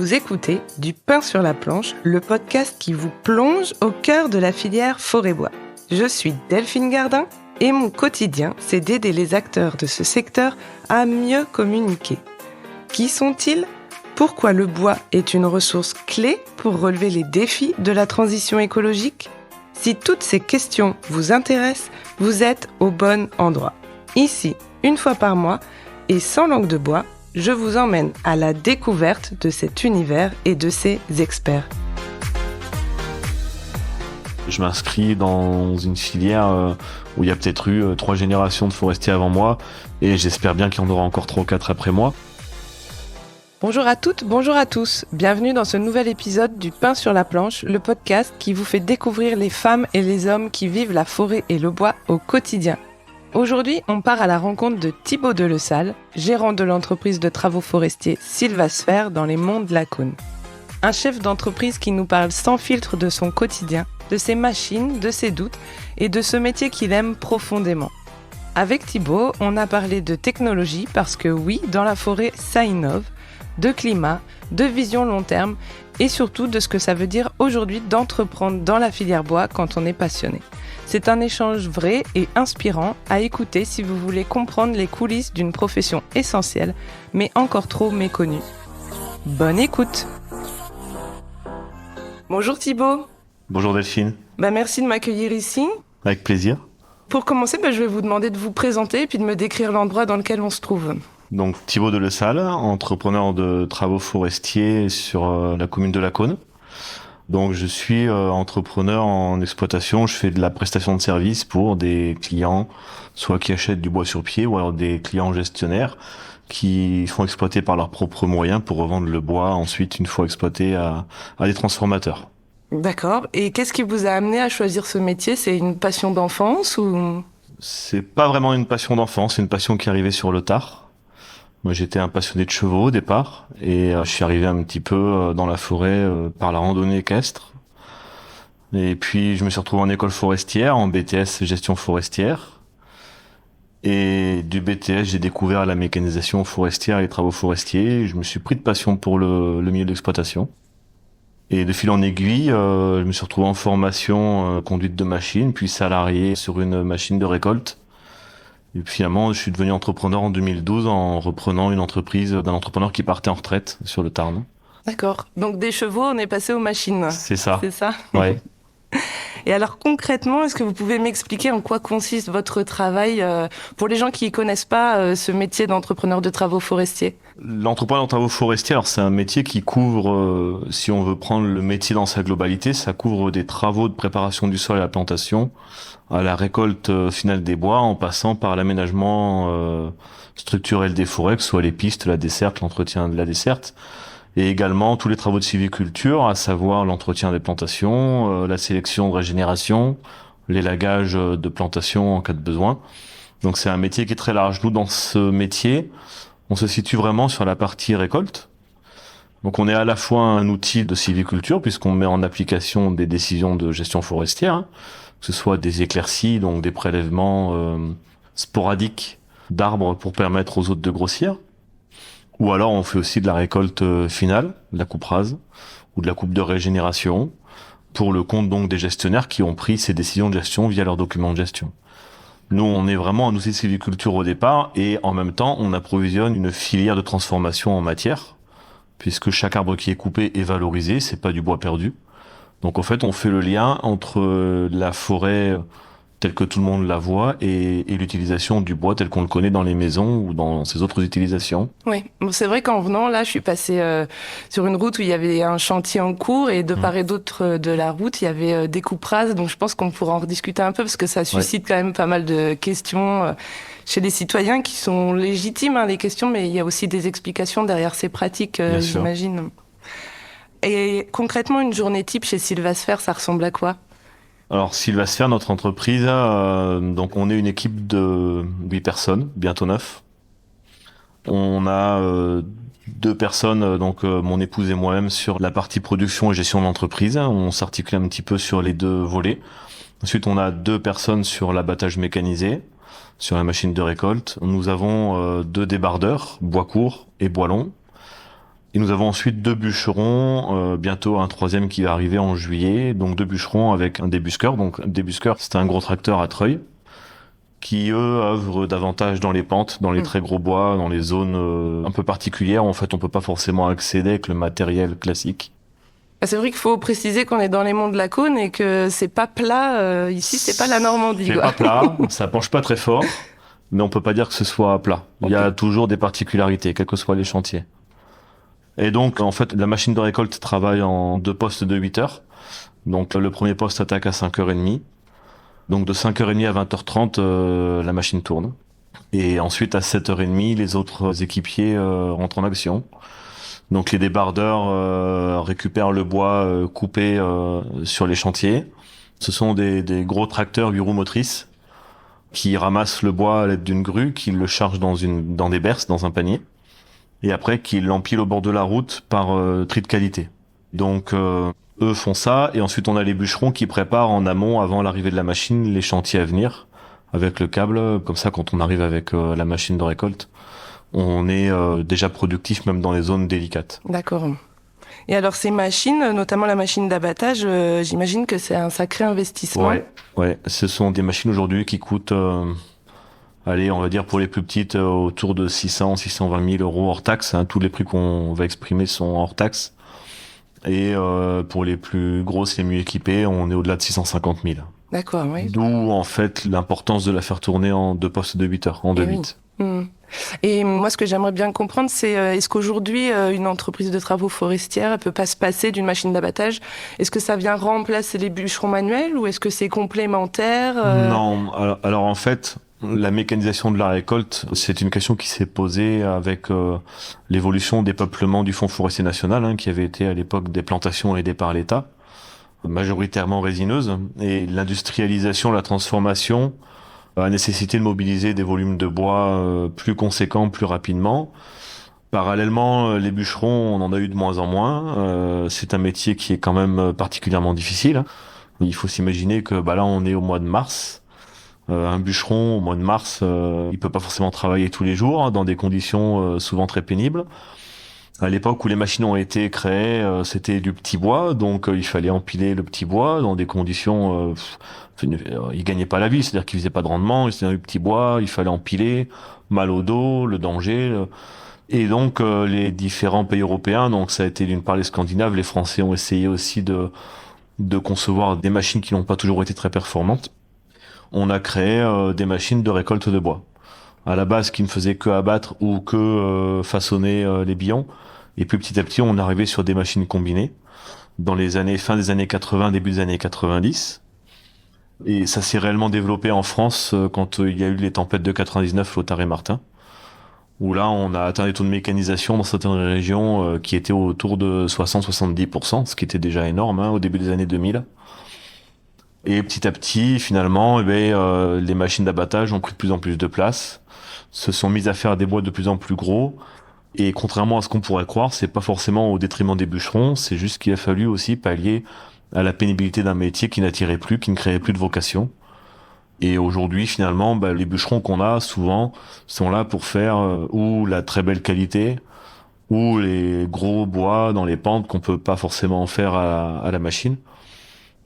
Vous écoutez Du pain sur la planche, le podcast qui vous plonge au cœur de la filière forêt-bois. Je suis Delphine Gardin et mon quotidien, c'est d'aider les acteurs de ce secteur à mieux communiquer. Qui sont-ils ? Pourquoi le bois est une ressource clé pour relever les défis de la transition écologique ? Si toutes ces questions vous intéressent, vous êtes au bon endroit. Ici, une fois par mois, et sans langue de bois, je vous emmène à la découverte de cet univers et de ses experts. Je m'inscris dans une filière où il y a peut-être eu 3 générations de forestiers avant moi et j'espère bien qu'il y en aura encore 3 ou 4 après moi. Bonjour à toutes, bonjour à tous. Bienvenue dans ce nouvel épisode du Pain sur la planche, le podcast qui vous fait découvrir les femmes et les hommes qui vivent la forêt et le bois au quotidien. Aujourd'hui, on part à la rencontre de Thibaut Delessalle, gérant de l'entreprise de travaux forestiers Sylvasphère dans les monts de la Cône. Un chef d'entreprise qui nous parle sans filtre de son quotidien, de ses machines, de ses doutes et de ce métier qu'il aime profondément. Avec Thibaut, on a parlé de technologie parce que oui, dans la forêt, ça innove, de climat, de vision long terme et surtout de ce que ça veut dire aujourd'hui d'entreprendre dans la filière bois quand on est passionné. C'est un échange vrai et inspirant à écouter si vous voulez comprendre les coulisses d'une profession essentielle, mais encore trop méconnue. Bonne écoute! Bonjour Thibaut. Bonjour Delphine. Merci de m'accueillir ici. Avec plaisir. Pour commencer, je vais vous demander de vous présenter et puis de me décrire l'endroit dans lequel on se trouve. Donc Thibaut Delessalle, entrepreneur de travaux forestiers sur la commune de la Cône. Donc je suis entrepreneur en exploitation, je fais de la prestation de services pour des clients, soit qui achètent du bois sur pied ou alors des clients gestionnaires qui font exploiter par leurs propres moyens pour revendre le bois ensuite une fois exploité à des transformateurs. D'accord. Et qu'est-ce qui vous a amené à choisir ce métier ? C'est une passion d'enfance ou ? C'est pas vraiment une passion d'enfance, c'est une passion qui est arrivée sur le tard. Moi, j'étais un passionné de chevaux au départ et je suis arrivé un petit peu dans la forêt par la randonnée équestre. Et puis, je me suis retrouvé en école forestière, en BTS gestion forestière. Et du BTS, j'ai découvert la mécanisation forestière et les travaux forestiers. Je me suis pris de passion pour le milieu de l'exploitation. Et de fil en aiguille, je me suis retrouvé en formation conduite de machine, puis salarié sur une machine de récolte. Et puis finalement, je suis devenu entrepreneur en 2012 en reprenant une entreprise d'un entrepreneur qui partait en retraite sur le Tarn. D'accord. Donc des chevaux, on est passé aux machines. C'est ça. C'est ça ? Ouais. Et alors concrètement, est-ce que vous pouvez m'expliquer en quoi consiste votre travail pour les gens qui ne connaissent pas ce métier d'entrepreneur de travaux forestiers ? L'entrepreneur de travaux forestiers, alors c'est un métier qui couvre, si on veut prendre le métier dans sa globalité, ça couvre des travaux de préparation du sol à la plantation, à la récolte finale des bois, en passant par l'aménagement structurel des forêts, que ce soit les pistes, la desserte, l'entretien de la desserte, et également tous les travaux de sylviculture, à savoir l'entretien des plantations, la sélection de régénération, l'élagage de plantations en cas de besoin. Donc c'est un métier qui est très large. Nous, dans ce métier, on se situe vraiment sur la partie récolte. Donc on est à la fois un outil de sylviculture, puisqu'on met en application des décisions de gestion forestière, que ce soit des éclaircies, donc des prélèvements sporadiques d'arbres pour permettre aux autres de grossir. Ou alors on fait aussi de la récolte finale, de la coupe rase, ou de la coupe de régénération, pour le compte donc des gestionnaires qui ont pris ces décisions de gestion via leurs documents de gestion. Nous, on est vraiment un outil de sylviculture au départ, et en même temps, on approvisionne une filière de transformation en matière, puisque chaque arbre qui est coupé est valorisé, c'est pas du bois perdu. Donc en fait, on fait le lien entre la forêt telle que tout le monde la voit et l'utilisation du bois tel qu'on le connaît dans les maisons ou dans ses autres utilisations. Oui, c'est vrai qu'en venant là, je suis passée sur une route où il y avait un chantier en cours et de part et d'autre de la route, il y avait des coupes rases. Donc je pense qu'on pourra en rediscuter un peu parce que ça suscite quand même pas mal de questions chez les citoyens qui sont légitimes, les questions, mais il y a aussi des explications derrière ces pratiques, j'imagine. Et concrètement, une journée type chez Sylvasphère, ça ressemble à quoi ? Alors Sylvasphère, notre entreprise, donc on est une équipe de 8 personnes, bientôt 9. On a 2 personnes, donc mon épouse et moi-même, sur la partie production et gestion de l'entreprise. On s'articule un petit peu sur les 2 volets. Ensuite, on a 2 personnes sur l'abattage mécanisé, sur la machine de récolte. Nous avons 2 débardeurs, bois court et bois long. Et nous avons ensuite 2 bûcherons, bientôt un 3e qui va arriver en juillet. Donc 2 bûcherons avec un débusqueur. Donc un débusqueur, c'est un gros tracteur à treuil qui, eux, œuvrent davantage dans les pentes, dans les très gros bois, dans les zones un peu particulières. En fait, on peut pas forcément accéder avec le matériel classique. C'est vrai qu'il faut préciser qu'on est dans les monts de la Cône et que c'est pas plat. Ici, c'est pas la Normandie. C'est pas plat, ça penche pas très fort, mais on peut pas dire que ce soit plat. Il y a toujours des particularités, quels que soient les chantiers. Et donc, en fait, la machine de récolte travaille en 2 postes de 8 heures. Donc, le premier poste attaque à 5h30. Donc, de 5h30 à 20h30, la machine tourne. Et ensuite, à 7h30, les autres équipiers rentrent en action. Donc, les débardeurs récupèrent le bois coupé sur les chantiers. Ce sont des gros tracteurs 8 roues motrices qui ramassent le bois à l'aide d'une grue, qui le chargent dans des berces, dans un panier, et après qui l'empilent au bord de la route par tri de qualité. Donc eux font ça, et ensuite on a les bûcherons qui préparent en amont, avant l'arrivée de la machine, les chantiers à venir, avec le câble. Comme ça, quand on arrive avec la machine de récolte, on est déjà productif, même dans les zones délicates. D'accord. Et alors ces machines, notamment la machine d'abattage, j'imagine que c'est un sacré investissement. Ouais, ce sont des machines aujourd'hui qui coûtent, allez, on va dire pour les plus petites, autour de 620 000 euros hors taxe. Tous les prix qu'on va exprimer sont hors taxe. Et pour les plus grosses, les mieux équipées, on est au-delà de 650 000. D'accord, oui. D'où en fait l'importance de la faire tourner en 2 postes de 8 heures, en 2-8. Oui. Et moi, ce que j'aimerais bien comprendre, c'est est-ce qu'aujourd'hui, une entreprise de travaux forestières, elle peut pas se passer d'une machine d'abattage? Est-ce que ça vient remplacer les bûcherons manuels ou est-ce que c'est complémentaire? Non, alors en fait, la mécanisation de la récolte, c'est une question qui s'est posée avec l'évolution des peuplements du Fonds forestier national, qui avait été à l'époque des plantations aidées par l'État, majoritairement résineuses, et l'industrialisation, la transformation a nécessité de mobiliser des volumes de bois plus conséquents, plus rapidement. Parallèlement, les bûcherons, on en a eu de moins en moins. C'est un métier qui est quand même particulièrement difficile. Il faut s'imaginer que là, on est au mois de mars. Un bûcheron, au mois de mars, il peut pas forcément travailler tous les jours, dans des conditions souvent très pénibles. À l'époque où les machines ont été créées, c'était du petit bois, donc il fallait empiler le petit bois dans des conditions... il gagnait pas la vie, c'est-à-dire qu'il faisait pas de rendement, il faisait du petit bois, il fallait empiler, mal au dos, le danger... Et donc les différents pays européens, donc ça a été d'une part les Scandinaves, les Français ont essayé aussi de concevoir des machines qui n'ont pas toujours été très performantes. On a créé des machines de récolte de bois. À la base, qui ne faisaient que abattre ou que façonner les billons. Et puis petit à petit, on est arrivé sur des machines combinées dans les années fin des années 80, début des années 90. Et ça s'est réellement développé en France quand il y a eu les tempêtes de 99, Lothar et Martin, où là, on a atteint des taux de mécanisation dans certaines régions qui étaient autour de 60-70%, ce qui était déjà énorme au début des années 2000. Et petit à petit, finalement, les machines d'abattage ont pris de plus en plus de place, se sont mises à faire des bois de plus en plus gros. Et contrairement à ce qu'on pourrait croire, c'est pas forcément au détriment des bûcherons, c'est juste qu'il a fallu aussi pallier à la pénibilité d'un métier qui n'attirait plus, qui ne créait plus de vocation. Et aujourd'hui, finalement, les bûcherons qu'on a, souvent, sont là pour faire ou la très belle qualité, ou les gros bois dans les pentes qu'on peut pas forcément faire à la machine.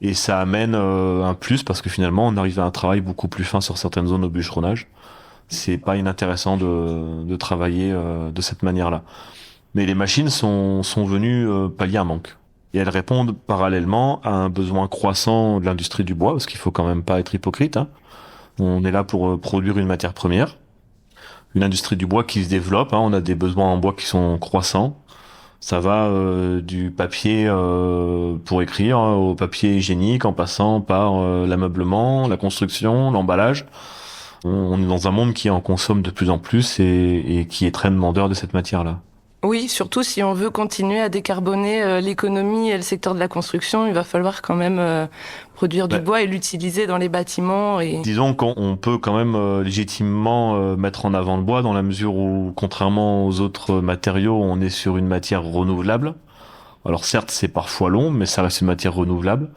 Et ça amène un plus, parce que finalement, on arrive à un travail beaucoup plus fin sur certaines zones au bûcheronnage. C'est pas inintéressant de travailler de cette manière-là. Mais les machines sont venues pallier un manque. Et elles répondent parallèlement à un besoin croissant de l'industrie du bois, parce qu'il faut quand même pas être hypocrite. On est là pour produire une matière première. Une industrie du bois qui se développe. On a des besoins en bois qui sont croissants. Ça va du papier pour écrire au papier hygiénique, en passant par l'ameublement, la construction, l'emballage. On est dans un monde qui en consomme de plus en plus et qui est très demandeur de cette matière-là. Oui, surtout si on veut continuer à décarboner l'économie et le secteur de la construction, il va falloir quand même produire du bois et l'utiliser dans les bâtiments. Disons qu'on peut quand même légitimement mettre en avant le bois dans la mesure où, contrairement aux autres matériaux, on est sur une matière renouvelable. Alors certes, c'est parfois long, mais ça reste une matière renouvelable.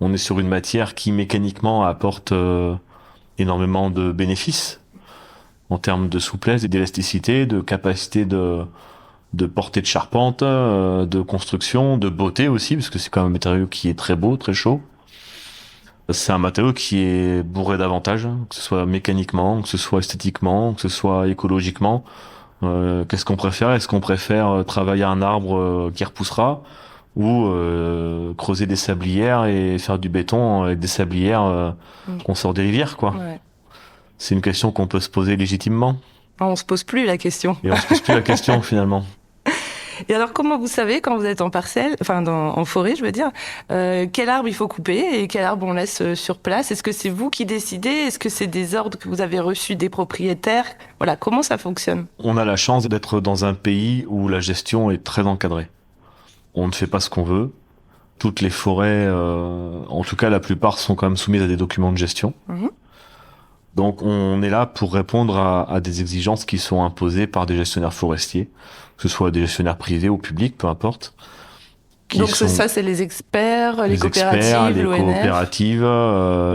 On est sur une matière qui mécaniquement apporte énormément de bénéfices en termes de souplesse et d'élasticité, de capacité de de portée de charpente, de construction, de beauté aussi, parce que c'est quand même un matériau qui est très beau, très chaud. C'est un matériau qui est bourré d'avantages, que ce soit mécaniquement, que ce soit esthétiquement, que ce soit écologiquement. Qu'est-ce qu'on préfère? Est-ce qu'on préfère travailler un arbre qui repoussera ou creuser des sablières et faire du béton avec des sablières qu'on sort des rivières, quoi? Ouais. C'est une question qu'on peut se poser légitimement. On se pose plus la question. Et on se pose plus la question finalement. Et alors, comment vous savez, quand vous êtes en parcelle, enfin en forêt, je veux dire, quel arbre il faut couper et quel arbre on laisse sur place? Est-ce que c'est vous qui décidez? Est-ce que c'est des ordres que vous avez reçus des propriétaires? Voilà, comment ça fonctionne? On a la chance d'être dans un pays où la gestion est très encadrée. On ne fait pas ce qu'on veut. Toutes les forêts, en tout cas la plupart, sont quand même soumises à des documents de gestion. Mhm. Donc on est là pour répondre à des exigences qui sont imposées par des gestionnaires forestiers, que ce soit des gestionnaires privés ou publics, peu importe. Donc ça, c'est les experts, les coopératives, les l'ONF. coopératives,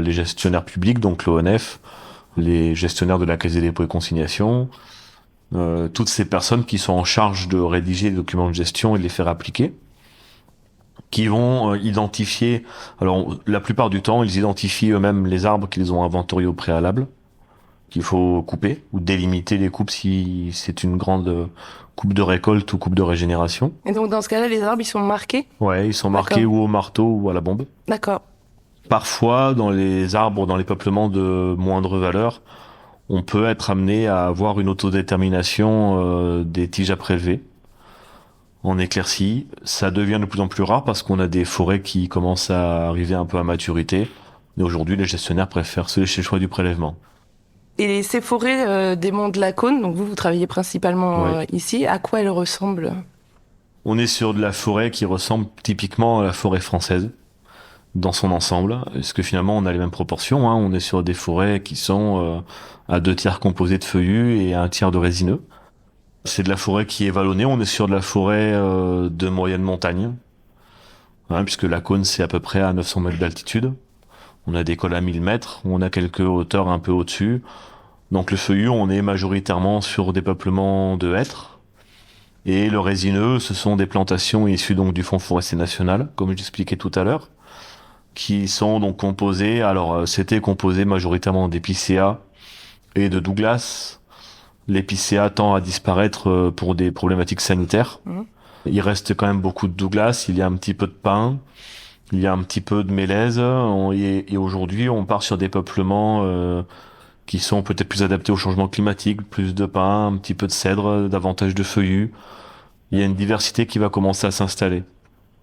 les gestionnaires publics, donc l'ONF, les gestionnaires de la Caisse des dépôts et consignations, toutes ces personnes qui sont en charge de rédiger les documents de gestion et de les faire appliquer, qui vont identifier, alors la plupart du temps, ils identifient eux-mêmes les arbres qu'ils ont inventoriés au préalable, qu'il faut couper, ou délimiter les coupes si c'est une grande coupe de récolte ou coupe de régénération. Et donc dans ce cas-là, les arbres, ils sont marqués? Ouais, ils sont marqués D'accord. ou au marteau ou à la bombe. D'accord. Parfois, dans les arbres, dans les peuplements de moindre valeur, on peut être amené à avoir une autodétermination des tiges à prélever. En éclaircie, ça devient de plus en plus rare parce qu'on a des forêts qui commencent à arriver un peu à maturité. Et aujourd'hui, les gestionnaires préfèrent se laisser le choix du prélèvement. Et ces forêts des Monts de la Cône, donc vous travaillez principalement Ouais. ici, à quoi elles ressemblent? On est sur de la forêt qui ressemble typiquement à la forêt française dans son ensemble. Est-ce que finalement on a les mêmes proportions, hein? On est sur des forêts qui sont à 2 tiers composées de feuillus et 1 tiers de résineux. C'est de la forêt qui est vallonnée. On est sur de la forêt de moyenne montagne, hein, puisque la Cône c'est à peu près à 900 mètres d'altitude. On a des cols à 1000 mètres, on a quelques hauteurs un peu au-dessus. Donc le feuillu, on est majoritairement sur des peuplements de hêtres. Et le résineux, ce sont des plantations issues donc du Fonds forestier national, comme j'expliquais tout à l'heure, qui sont donc composées, alors c'était composé majoritairement d'épicéas et de Douglas. L'épicéa tend à disparaître pour des problématiques sanitaires. Mhm. Il reste quand même beaucoup de Douglas, il y a un petit peu de pin, il y a un petit peu de mélèze, et aujourd'hui on part sur des peuplements qui sont peut-être plus adaptés au changement climatique, plus de pin, un petit peu de cèdre, davantage de feuillus. Il y a une diversité qui va commencer à s'installer.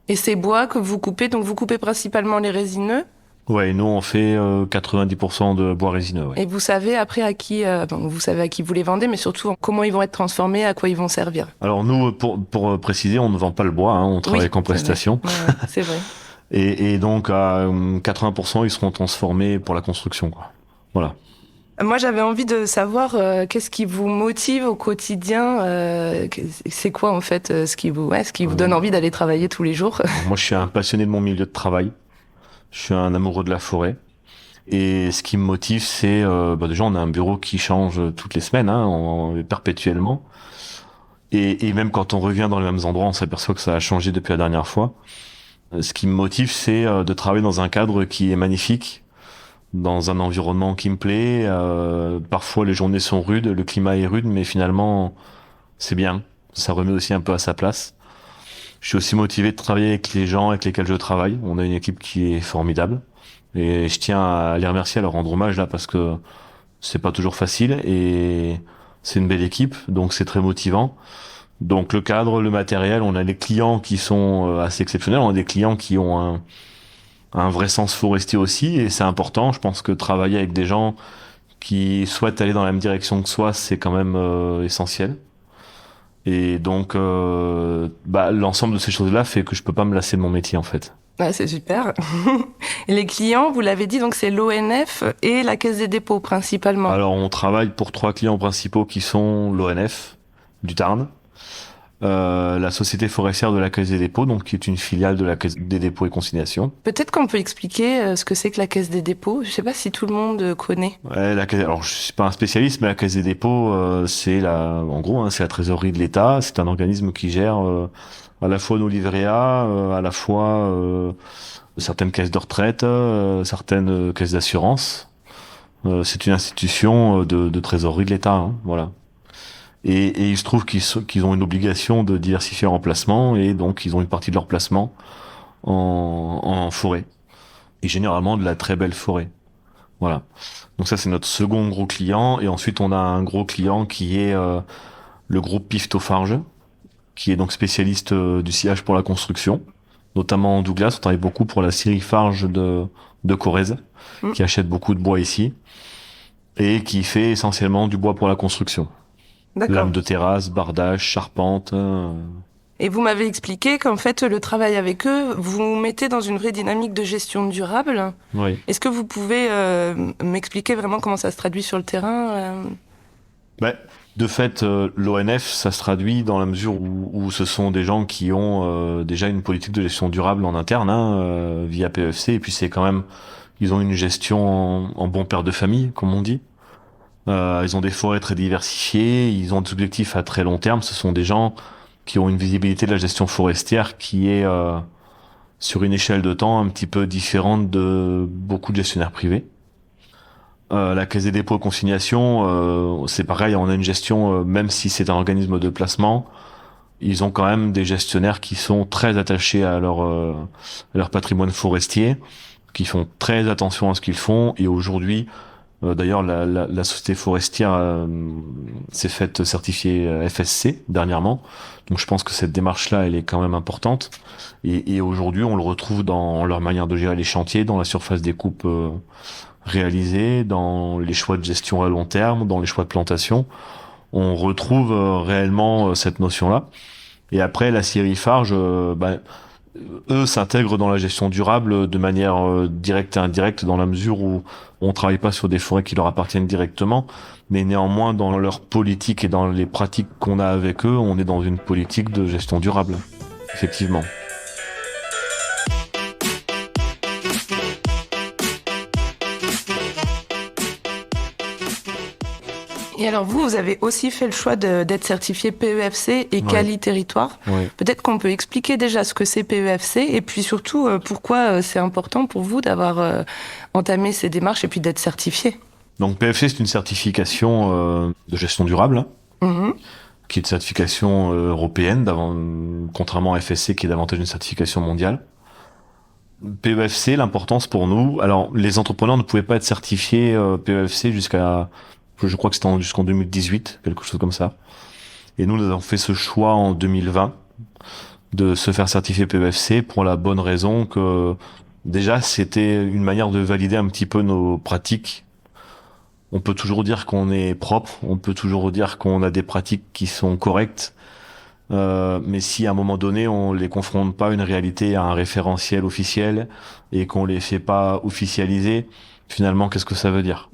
Et ces bois que vous coupez, donc vous coupez principalement les résineux, Ouais, nous on fait 90% de bois résineux. Ouais. et vous savez après à qui, vous savez à qui vous les vendez, mais surtout comment ils vont être transformés, à quoi ils vont servir. Alors nous, pour préciser, on ne vend pas le bois, hein, on travaille qu'en prestation. Ouais, c'est vrai. Et donc à 80%, ils seront transformés pour la construction, quoi. Voilà. Moi, j'avais envie de savoir qu'est-ce qui vous motive au quotidien. C'est quoi en fait ce qui vous donne envie d'aller travailler tous les jours? Alors, moi, je suis un passionné de mon milieu de travail. Je suis un amoureux de la forêt. Et ce qui me motive, c'est déjà, on a un bureau qui change toutes les semaines, hein, perpétuellement. Et même quand on revient dans les mêmes endroits, on s'aperçoit que ça a changé depuis la dernière fois. Ce qui me motive, c'est de travailler dans un cadre qui est magnifique, dans un environnement qui me plaît. Parfois, les journées sont rudes, le climat est rude, mais finalement, c'est bien. Ça remet aussi un peu à sa place. Je suis aussi motivé de travailler avec les gens avec lesquels je travaille. On a une équipe qui est formidable. Et je tiens à les remercier, à leur rendre hommage là, parce que c'est pas toujours facile. Et c'est une belle équipe, donc c'est très motivant. Donc le cadre, le matériel, on a des clients qui sont assez exceptionnels. On a des clients qui ont un vrai sens forestier aussi, et c'est important. Je pense que travailler avec des gens qui souhaitent aller dans la même direction que soi, c'est quand même essentiel. Et donc, l'ensemble de ces choses-là fait que je peux pas me lasser de mon métier, en fait. Ouais, c'est super. Et les clients, vous l'avez dit, donc c'est l'ONF et la Caisse des dépôts principalement. Alors, on travaille pour 3 clients principaux qui sont l'ONF du Tarn, la société forestière de la Caisse des dépôts, donc qui est une filiale de la Caisse des dépôts et consignations. Peut-être qu'on peut expliquer ce que c'est que la Caisse des dépôts. Je sais pas si tout le monde connaît. Ouais, alors je suis pas un spécialiste, mais la Caisse des dépôts, en gros, c'est la trésorerie de l'État. C'est un organisme qui gère à la fois nos livrets A, à la fois certaines caisses de retraite, certaines caisses d'assurance. C'est une institution de trésorerie de l'État, hein, voilà. Et il se trouve qu'ils ont une obligation de diversifier leur emplacement, et donc ils ont une partie de leur placement en forêt. Et généralement de la très belle forêt. Voilà. Donc ça, c'est notre second gros client. Et ensuite, on a un gros client qui est le groupe Piftofarge, qui est donc spécialiste du sciage pour la construction. Notamment en Douglas, on travaille beaucoup pour la scierie Farge de Corrèze, qui achète beaucoup de bois ici, et qui fait essentiellement du bois pour la construction. D'accord. Lames de terrasse, bardage, charpente. Et vous m'avez expliqué qu'en fait, le travail avec eux, vous mettez dans une vraie dynamique de gestion durable. Oui. Est-ce que vous pouvez m'expliquer vraiment comment ça se traduit sur le terrain De fait, l'ONF, ça se traduit dans la mesure où ce sont des gens qui ont déjà une politique de gestion durable en interne, via PEFC, et puis c'est quand même, ils ont une gestion en bon père de famille, comme on dit. Ils ont des forêts très diversifiées, ils ont des objectifs à très long terme. Ce sont des gens qui ont une visibilité de la gestion forestière qui est sur une échelle de temps un petit peu différente de beaucoup de gestionnaires privés. La Caisse des dépôts et consignations, c'est pareil, on a une gestion, même si c'est un organisme de placement, ils ont quand même des gestionnaires qui sont très attachés à leur patrimoine forestier, qui font très attention à ce qu'ils font, et aujourd'hui, d'ailleurs, la société forestière s'est faite certifier FSC dernièrement. Donc je pense que cette démarche-là, elle est quand même importante. Et aujourd'hui, on le retrouve dans leur manière de gérer les chantiers, dans la surface des coupes réalisées, dans les choix de gestion à long terme, dans les choix de plantation. On retrouve réellement cette notion-là. Et après, la scierie Farge, eux s'intègrent dans la gestion durable de manière directe et indirecte, dans la mesure où on travaille pas sur des forêts qui leur appartiennent directement, mais néanmoins dans leur politique et dans les pratiques qu'on a avec eux, on est dans une politique de gestion durable, effectivement. Et alors vous avez aussi fait le choix d'être certifié PEFC et Quali Territoire. Ouais. Peut-être qu'on peut expliquer déjà ce que c'est PEFC et puis surtout pourquoi c'est important pour vous d'avoir entamé ces démarches et puis d'être certifié. Donc PEFC, c'est une certification de gestion durable, qui est une certification européenne, contrairement à FSC qui est davantage une certification mondiale. PEFC, l'importance pour nous, alors les entrepreneurs ne pouvaient pas être certifiés PEFC je crois que c'était jusqu'en 2018, quelque chose comme ça. Et nous avons fait ce choix en 2020 de se faire certifier PEFC pour la bonne raison que déjà c'était une manière de valider un petit peu nos pratiques. On peut toujours dire qu'on est propre, on peut toujours dire qu'on a des pratiques qui sont correctes, mais si à un moment donné on les confronte pas à une réalité, à un référentiel officiel et qu'on les fait pas officialiser, finalement qu'est-ce que ça veut dire ?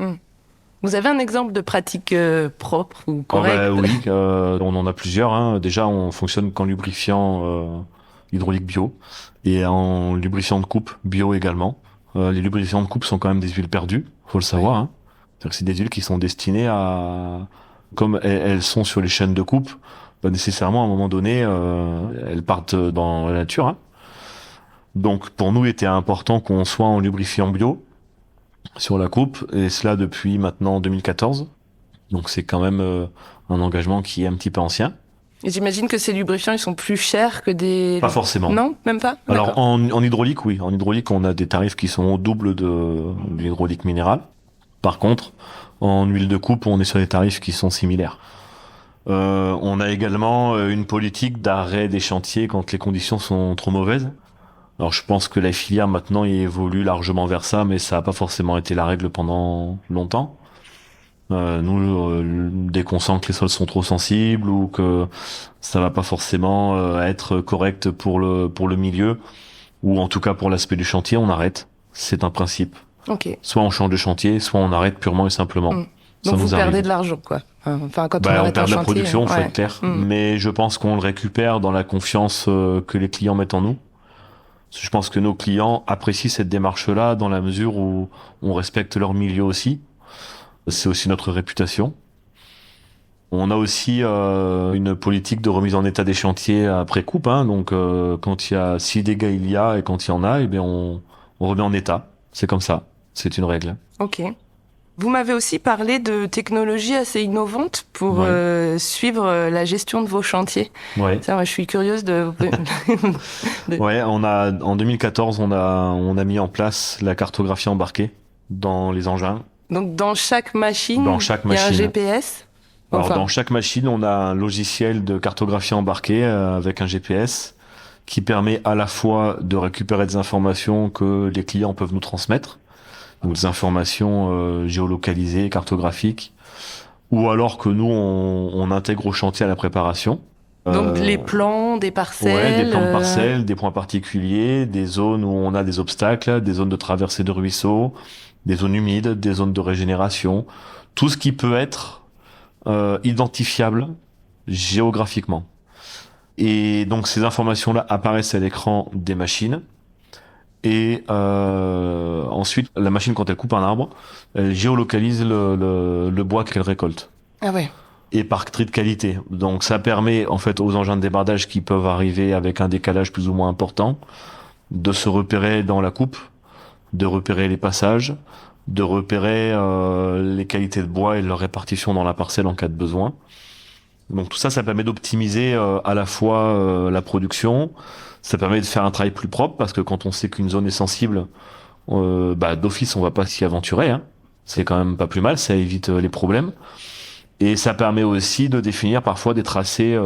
Vous avez un exemple de pratique propre ou correcte ? Oui, on en a plusieurs. Déjà, on fonctionne qu'en lubrifiant hydraulique bio et en lubrifiant de coupe bio également. Les lubrifiants de coupe sont quand même des huiles perdues, faut le savoir. C'est-à-dire que c'est des huiles qui sont destinées à, comme elles sont sur les chaînes de coupe, nécessairement à un moment donné, elles partent dans la nature. Donc pour nous, il était important qu'on soit en lubrifiant bio sur la coupe, et cela depuis maintenant 2014. Donc c'est quand même un engagement qui est un petit peu ancien. Et j'imagine que ces lubrifiants, ils sont plus chers que des... Pas forcément. Non, même pas ? Alors en hydraulique, oui. En hydraulique, on a des tarifs qui sont au double de l'hydraulique minérale. Par contre, en huile de coupe, on est sur des tarifs qui sont similaires. On a également une politique d'arrêt des chantiers quand les conditions sont trop mauvaises. Alors je pense que la filière maintenant évolue largement vers ça, mais ça n'a pas forcément été la règle pendant longtemps. Dès qu'on sent que les sols sont trop sensibles ou que ça va pas forcément être correct pour le milieu, ou en tout cas pour l'aspect du chantier, on arrête. C'est un principe. Okay. Soit on change de chantier, soit on arrête purement et simplement. Ça Donc vous nous perdez arrive. de l'argent, quoi. Enfin, quand on On arrête un perd de la chantier. production, faut Ouais. être clair. Mm. Mais je pense qu'on le récupère dans la confiance que les clients mettent en nous. Je pense que nos clients apprécient cette démarche-là dans la mesure où on respecte leur milieu aussi. C'est aussi notre réputation. On a aussi une politique de remise en état des chantiers après coupe. Hein. Donc quand il y a, si dégâts il y a et quand il y en a, eh bien on remet en état. C'est comme ça. C'est une règle. Ok. Vous m'avez aussi parlé de technologies assez innovantes pour Ouais. suivre la gestion de vos chantiers. Ouais. Ça, moi, je suis curieuse de... Ouais, en 2014, on a mis en place la cartographie embarquée dans les engins. Donc, dans chaque machine, Dans chaque il y a un machine. GPS. Alors, Enfin, dans chaque machine, on a un logiciel de cartographie embarqué avec un GPS qui permet à la fois de récupérer des informations que les clients peuvent nous transmettre, donc des informations géolocalisées, cartographiques, ou alors que nous, on intègre au chantier à la préparation. donc les plans des parcelles. Ouais, des plans de parcelles, des points particuliers, des zones où on a des obstacles, des zones de traversée de ruisseaux, des zones humides, des zones de régénération, tout ce qui peut être identifiable géographiquement. Et donc ces informations-là apparaissent à l'écran des machines. Et ensuite, la machine, quand elle coupe un arbre, elle géolocalise le bois qu'elle récolte. Ah ouais. Et par tri de qualité. Donc ça permet en fait aux engins de débardage qui peuvent arriver avec un décalage plus ou moins important de se repérer dans la coupe, de repérer les passages, de repérer les qualités de bois et leur répartition dans la parcelle en cas de besoin. Donc tout ça, ça permet d'optimiser à la fois la production, ça permet de faire un travail plus propre parce que quand on sait qu'une zone est sensible, d'office on va pas s'y aventurer. Hein. C'est quand même pas plus mal, ça évite les problèmes. Et ça permet aussi de définir parfois des tracés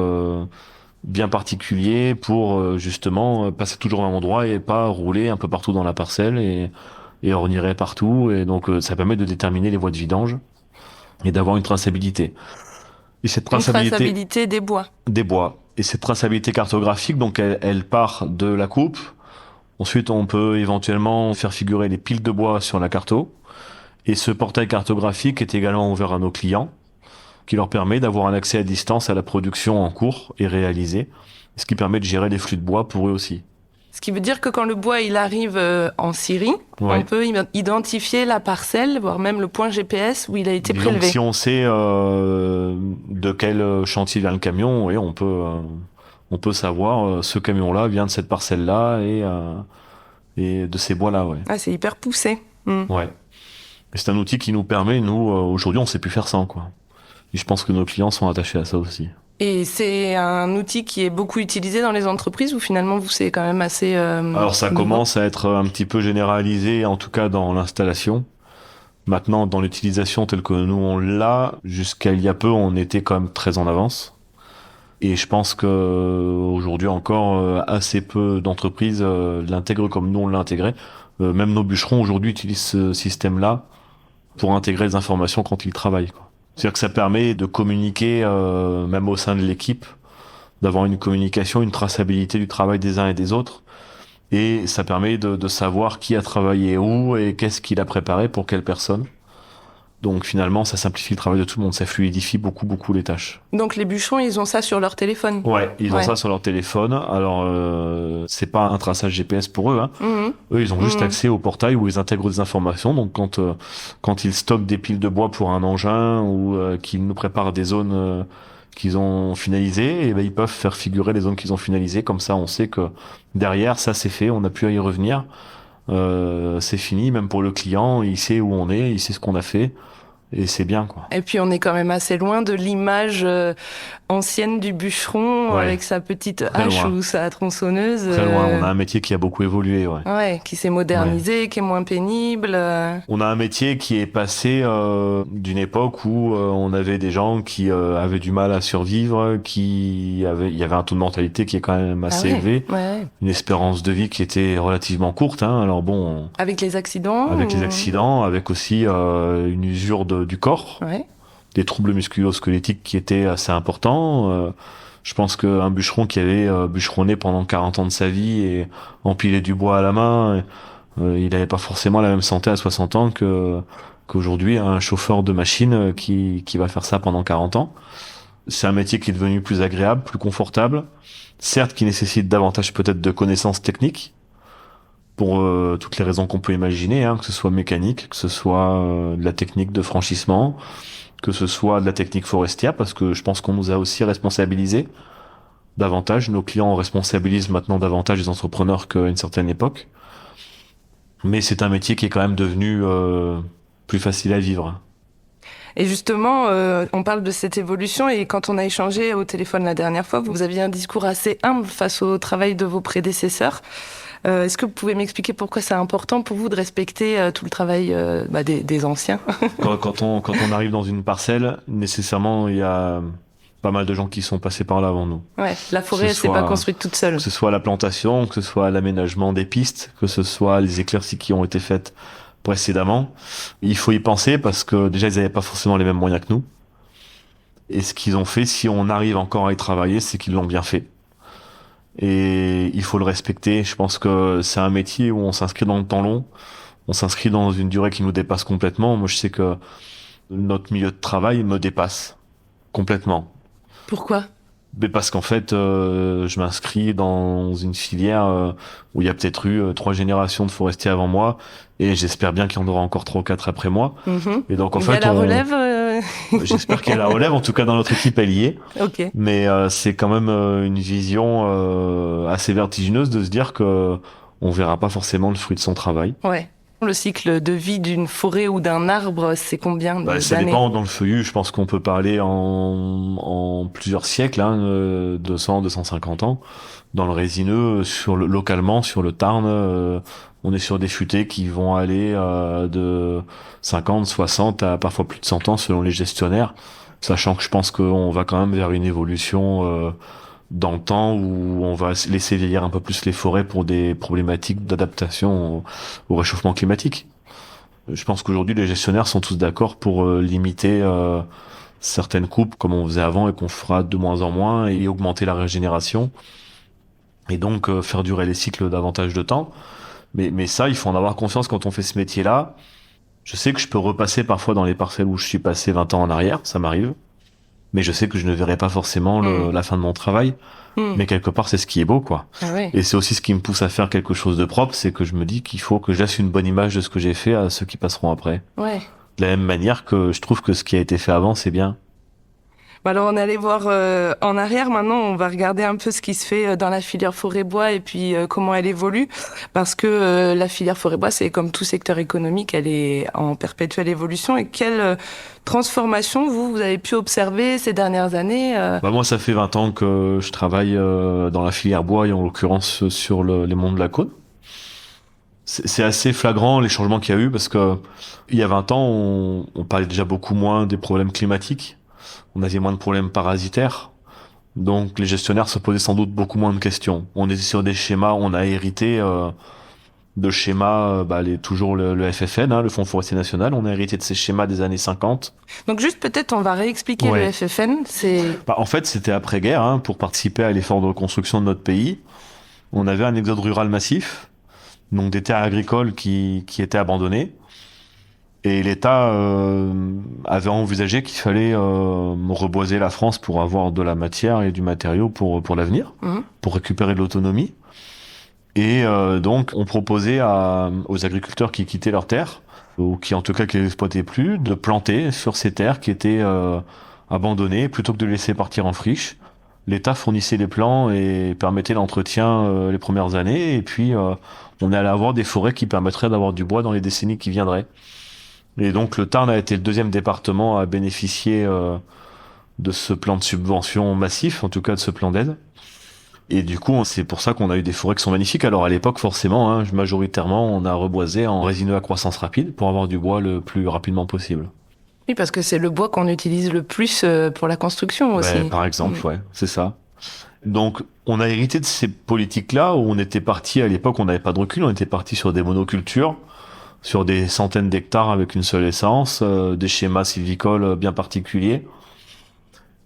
bien particuliers pour justement passer toujours au même endroit et pas rouler un peu partout dans la parcelle et ornirer partout. Et donc ça permet de déterminer les voies de vidange et d'avoir une traçabilité. Et cette Une traçabilité traçabilité des bois. des bois. Et cette traçabilité cartographique, donc elle part de la coupe. Ensuite, on peut éventuellement faire figurer les piles de bois sur la carto. Et ce portail cartographique est également ouvert à nos clients, qui leur permet d'avoir un accès à distance à la production en cours et réalisée, ce qui permet de gérer les flux de bois pour eux aussi. Ce qui veut dire que quand le bois il arrive en Syrie, Ouais. on peut identifier la parcelle, voire même le point GPS où il a été Disons que prélevé. si on sait de quel chantier vient le camion, oui, on peut savoir ce camion-là vient de cette parcelle-là et de ces bois-là, ouais. Ah, c'est hyper poussé. Mm. Ouais. Et c'est un outil qui nous permet, nous, aujourd'hui, on sait plus faire sans, quoi. Et je pense que nos clients sont attachés à ça aussi. Et c'est un outil qui est beaucoup utilisé dans les entreprises ou finalement vous c'est quand même assez... Alors ça nouveau. commence à être un petit peu généralisé, en tout cas dans l'installation. Maintenant, dans l'utilisation telle que nous on l'a, jusqu'à il y a peu, on était quand même très en avance. Et je pense que aujourd'hui encore, assez peu d'entreprises l'intègrent comme nous on l'a intégré. Même nos bûcherons aujourd'hui utilisent ce système-là pour intégrer les informations quand ils travaillent, quoi. C'est-à-dire que ça permet de communiquer, même au sein de l'équipe, d'avoir une communication, une traçabilité du travail des uns et des autres. Et ça permet de savoir qui a travaillé où et qu'est-ce qu'il a préparé pour quelle personne. Donc finalement, ça simplifie le travail de tout le monde, ça fluidifie beaucoup, beaucoup les tâches. Donc les bûcherons ils ont ça sur leur téléphone. Ouais, ils ont Ouais. ça sur leur téléphone. Alors, c'est pas un traçage GPS pour eux, hein. Mhm. Eux, ils ont juste Mhm. accès au portail où ils intègrent des informations. Donc, quand ils stockent des piles de bois pour un engin ou qu'ils nous préparent des zones qu'ils ont finalisées, et ben ils peuvent faire figurer les zones qu'ils ont finalisées. Comme ça, on sait que derrière, ça c'est fait, on n'a plus à y revenir. C'est fini, même pour le client, il sait où on est, il sait ce qu'on a fait. Et c'est bien, quoi. Et puis on est quand même assez loin de l'image ancienne du bûcheron Ouais. avec sa petite Très hache loin. ou sa tronçonneuse. Très loin, on a un métier qui a beaucoup évolué, ouais. Ouais, qui s'est modernisé, qui est moins pénible. On a un métier qui est passé d'une époque où on avait des gens qui avaient du mal à survivre, il y avait un taux de mortalité qui est quand même assez Ah ouais, élevé, ouais. une espérance de vie qui était relativement courte, hein. Alors bon, Avec les accidents. avec les ou- accidents, avec aussi une usure du corps, Ouais. des troubles musculo-squelettiques qui étaient assez importants. Je pense qu'un bûcheron qui avait bûcheronné pendant 40 ans de sa vie et empilé du bois à la main, il n'avait pas forcément la même santé à 60 ans que qu'aujourd'hui un chauffeur de machine qui va faire ça pendant 40 ans. C'est un métier qui est devenu plus agréable, plus confortable, certes qui nécessite davantage peut-être de connaissances techniques, pour toutes les raisons qu'on peut imaginer, hein, que ce soit mécanique, que ce soit de la technique de franchissement, que ce soit de la technique forestière, parce que je pense qu'on nous a aussi responsabilisés davantage. Nos clients responsabilisent maintenant davantage les entrepreneurs qu'à une certaine époque. Mais c'est un métier qui est quand même devenu plus facile à vivre. Et justement, on parle de cette évolution et quand on a échangé au téléphone la dernière fois, vous aviez un discours assez humble face au travail de vos prédécesseurs. Est-ce que vous pouvez m'expliquer pourquoi c'est important pour vous de respecter tout le travail des anciens? Quand on arrive dans une parcelle, nécessairement, il y a pas mal de gens qui sont passés par là avant nous. Ouais, la forêt, elle s'est pas construite toute seule. Que ce soit la plantation, que ce soit l'aménagement des pistes, que ce soit les éclaircies qui ont été faites précédemment. Il faut y penser parce que déjà, ils n'avaient pas forcément les mêmes moyens que nous. Et ce qu'ils ont fait, si on arrive encore à y travailler, c'est qu'ils l'ont bien fait. Et il faut le respecter. Je pense que c'est un métier où on s'inscrit dans le temps long. On s'inscrit dans une durée qui nous dépasse complètement. Moi, je sais que notre milieu de travail me dépasse complètement. Pourquoi? Mais parce qu'en fait, je m'inscris dans une filière où il y a peut-être eu 3 générations de forestiers avant moi, et j'espère bien qu'il y en aura encore 3 ou 4 après moi. Mm-hmm. Et donc en fait, il y a la relève. J'espère qu'il y a la relève. En tout cas, dans notre équipe, elle y est. Ok. Mais c'est quand même une vision assez vertigineuse de se dire que on verra pas forcément le fruit de son travail. Ouais. Le cycle de vie d'une forêt ou d'un arbre, c'est combien d'années? Ça dépend. Dans le feuillu, je pense qu'on peut parler en plusieurs siècles, 200, 250 ans. Dans le résineux, localement, sur le Tarn, on est sur des futaies qui vont aller de 50, 60 à parfois plus de 100 ans selon les gestionnaires. Sachant que je pense qu'on va quand même vers une évolution dans le temps où on va laisser vieillir un peu plus les forêts pour des problématiques d'adaptation au réchauffement climatique. Je pense qu'aujourd'hui, les gestionnaires sont tous d'accord pour limiter certaines coupes comme on faisait avant et qu'on fera de moins en moins et augmenter la régénération et donc faire durer les cycles davantage de temps. Mais ça, il faut en avoir conscience quand on fait ce métier-là. Je sais que je peux repasser parfois dans les parcelles où je suis passé 20 ans en arrière, ça m'arrive. Mais je sais que je ne verrai pas forcément la fin de mon travail. Mais quelque part, c'est ce qui est beau, quoi. Ah oui. Et c'est aussi ce qui me pousse à faire quelque chose de propre, c'est que je me dis qu'il faut que je laisse une bonne image de ce que j'ai fait à ceux qui passeront après. Ouais. De la même manière que je trouve que ce qui a été fait avant, c'est bien. Alors on est allé voir en arrière. Maintenant, on va regarder un peu ce qui se fait dans la filière forêt-bois et puis comment elle évolue. Parce que la filière forêt-bois, c'est comme tout secteur économique, elle est en perpétuelle évolution. Et quelle transformation vous avez pu observer ces dernières années Moi, ça fait 20 ans que je travaille dans la filière bois et en l'occurrence sur les monts de la Côte. C'est assez flagrant les changements qu'il y a eu parce que il y a 20 ans, on parlait déjà beaucoup moins des problèmes climatiques. On avait moins de problèmes parasitaires. Donc les gestionnaires se posaient sans doute beaucoup moins de questions. On était sur des schémas, on a hérité de schémas, toujours le FFN, le Fonds forestier national, on a hérité de ces schémas des années 50. Donc juste peut-être on va réexpliquer le FFN. En fait, c'était après-guerre, pour participer à l'effort de reconstruction de notre pays. On avait un exode rural massif, donc des terres agricoles qui étaient abandonnées. Et l'État avait envisagé qu'il fallait reboiser la France pour avoir de la matière et du matériau pour l'avenir, pour récupérer de l'autonomie. Et donc, on proposait aux agriculteurs qui quittaient leurs terres, ou qui en tout cas qui les exploitaient plus, de planter sur ces terres qui étaient abandonnées, plutôt que de les laisser partir en friche. L'État fournissait les plans et permettait l'entretien les premières années, et puis on allait avoir des forêts qui permettraient d'avoir du bois dans les décennies qui viendraient. Et donc le Tarn a été le deuxième département à bénéficier de ce plan de subvention massif, en tout cas de ce plan d'aide. Et du coup, c'est pour ça qu'on a eu des forêts qui sont magnifiques. Alors à l'époque, forcément, majoritairement, on a reboisé en résineux à croissance rapide pour avoir du bois le plus rapidement possible. Oui, parce que c'est le bois qu'on utilise le plus pour la construction aussi. Par exemple, c'est ça. Donc, on a hérité de ces politiques-là où on était parti, à l'époque, on n'avait pas de recul, on était parti sur des monocultures, sur des centaines d'hectares avec une seule essence, des schémas sylvicoles bien particuliers.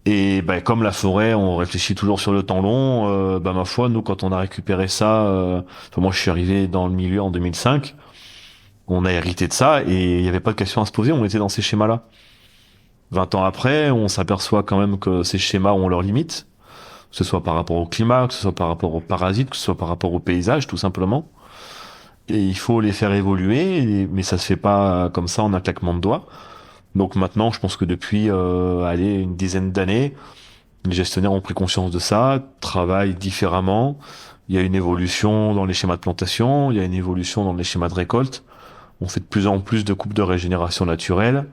Et comme la forêt, on réfléchit toujours sur le temps long. Ma foi, nous, quand on a récupéré ça, moi je suis arrivé dans le milieu en 2005, On a hérité de ça et il n'y avait pas de question à se poser, on était dans ces schémas-là. 20 ans après, on s'aperçoit quand même que ces schémas ont leurs limites, que ce soit par rapport au climat, que ce soit par rapport aux parasites, que ce soit par rapport au paysage, tout simplement. Et il faut les faire évoluer, mais ça se fait pas comme ça en un claquement de doigts. Donc maintenant, je pense que depuis une dizaine d'années, les gestionnaires ont pris conscience de ça, travaillent différemment. Il y a une évolution dans les schémas de plantation, il y a une évolution dans les schémas de récolte. On fait de plus en plus de coupes de régénération naturelle.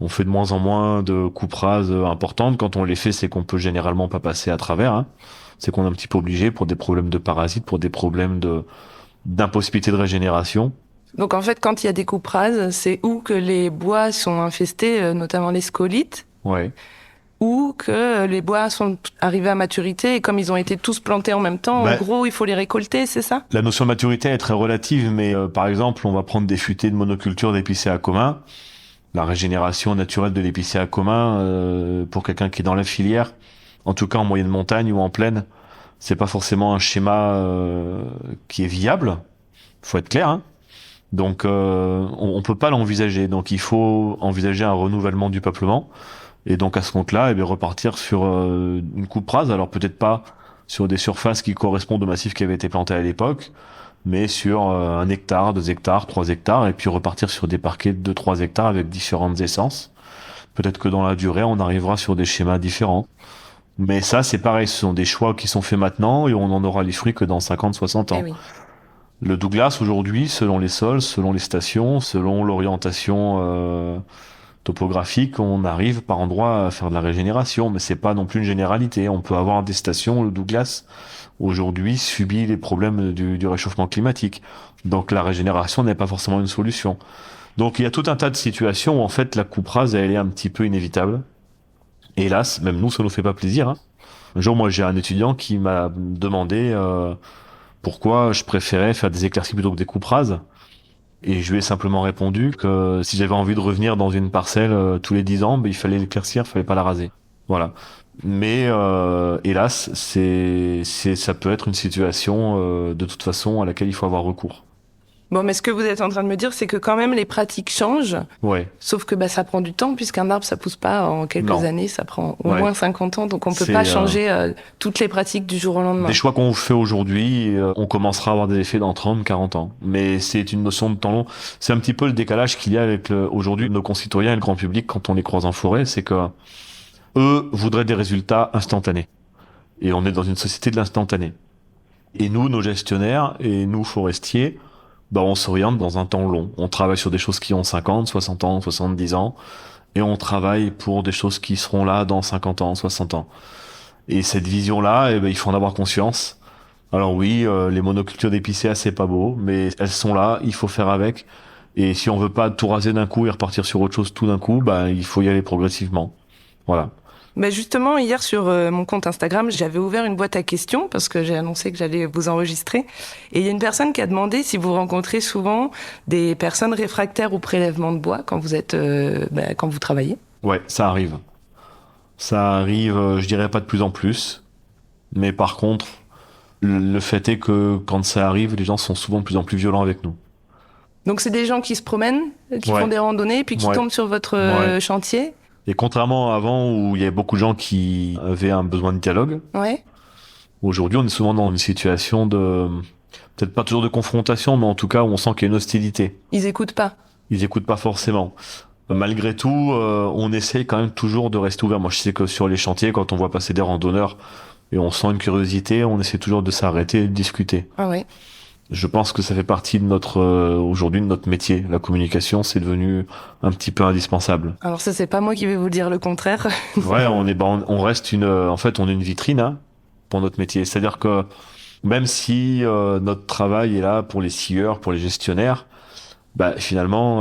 On fait de moins en moins de coupes rases importantes. Quand on les fait, c'est qu'on peut généralement pas passer à travers, hein. C'est qu'on est un petit peu obligé pour des problèmes de parasites, pour des problèmes d'impossibilité de régénération. Donc en fait, quand il y a des coupes rases, c'est où que les bois sont infestés, notamment les scolites, Ouais. ou que les bois sont arrivés à maturité et comme ils ont été tous plantés en même temps, en gros, il faut les récolter, c'est ça? La notion de maturité est très relative, mais par exemple, on va prendre des futaies de monoculture d'épicéa commun. La régénération naturelle de l'épicéa commun, pour quelqu'un qui est dans la filière, en tout cas en moyenne montagne ou en plaine, c'est pas forcément un schéma qui est viable. Faut être clair, hein. Donc on peut pas l'envisager. Donc il faut envisager un renouvellement du peuplement. Et donc à ce compte-là, eh bien, repartir sur une coupe rase. Alors peut-être pas sur des surfaces qui correspondent au massif qui avait été planté à l'époque, mais sur 1 hectare, 2 hectares, 3 hectares, et puis repartir sur des parquets de 3 hectares avec différentes essences. Peut-être que dans la durée, on arrivera sur des schémas différents. Mais ça, c'est pareil, ce sont des choix qui sont faits maintenant et on en aura les fruits que dans 50, 60 ans. Eh oui. Le Douglas, aujourd'hui, selon les sols, selon les stations, selon l'orientation topographique, on arrive par endroits à faire de la régénération, mais c'est pas non plus une généralité. On peut avoir des stations où le Douglas, aujourd'hui, subit les problèmes du réchauffement climatique. Donc la régénération n'est pas forcément une solution. Donc il y a tout un tas de situations où en fait la coupe rase, elle est un petit peu inévitable. Et hélas, même nous, ça nous fait pas plaisir, hein. Un jour, moi, j'ai un étudiant qui m'a demandé pourquoi je préférais faire des éclaircies plutôt que des coupes rases. Et je lui ai simplement répondu que si j'avais envie de revenir dans une parcelle tous les 10 ans, ben, il fallait l'éclaircir, il fallait pas la raser. Voilà. Mais hélas, ça peut être une situation de toute façon à laquelle il faut avoir recours. Bon, mais ce que vous êtes en train de me dire, c'est que quand même les pratiques changent. Ouais. Sauf que ça prend du temps, puisqu'un arbre, ça pousse pas en quelques années, ça prend au moins 50 ans, donc on peut pas changer toutes les pratiques du jour au lendemain. Des choix qu'on fait aujourd'hui, on commencera à avoir des effets dans 30, 40 ans. Mais c'est une notion de temps long. C'est un petit peu le décalage qu'il y a avec aujourd'hui nos concitoyens et le grand public quand on les croise en forêt, c'est que eux voudraient des résultats instantanés. Et on est dans une société de l'instantané. Et nous, nos gestionnaires et nous, forestiers, on s'oriente dans un temps long. On travaille sur des choses qui ont 50, 60 ans, 70 ans, et on travaille pour des choses qui seront là dans 50 ans, 60 ans. Et cette vision-là, il faut en avoir conscience. Alors oui, les monocultures d'épicéa, c'est pas beau, mais elles sont là, il faut faire avec. Et si on veut pas tout raser d'un coup et repartir sur autre chose tout d'un coup, il faut y aller progressivement. Voilà. Mais justement, hier sur mon compte Instagram, j'avais ouvert une boîte à questions parce que j'ai annoncé que j'allais vous enregistrer. Et il y a une personne qui a demandé si vous rencontrez souvent des personnes réfractaires au prélèvement de bois quand vous êtes, quand vous travaillez. Ouais, ça arrive. Ça arrive, je dirais pas de plus en plus. Mais par contre, le fait est que quand ça arrive, les gens sont souvent de plus en plus violents avec nous. Donc c'est des gens qui se promènent, qui font des randonnées, puis qui tombent sur votre chantier. Et contrairement à avant où il y avait beaucoup de gens qui avaient un besoin de dialogue, aujourd'hui on est souvent dans une situation de, peut-être pas toujours de confrontation, mais en tout cas où on sent qu'il y a une hostilité. Ils écoutent pas. Ils écoutent pas forcément. Malgré tout, on essaye quand même toujours de rester ouvert. Moi je sais que sur les chantiers, quand on voit passer des randonneurs et on sent une curiosité, on essaie toujours de s'arrêter et de discuter. Ah ouais. Je pense que ça fait partie de aujourd'hui de notre métier. La communication, c'est devenu un petit peu indispensable. Alors ça, c'est pas moi qui vais vous dire le contraire. Ouais, on reste en fait, on est une vitrine, hein, pour notre métier. C'est-à-dire que même si notre travail est là pour les scieurs, pour les gestionnaires, finalement,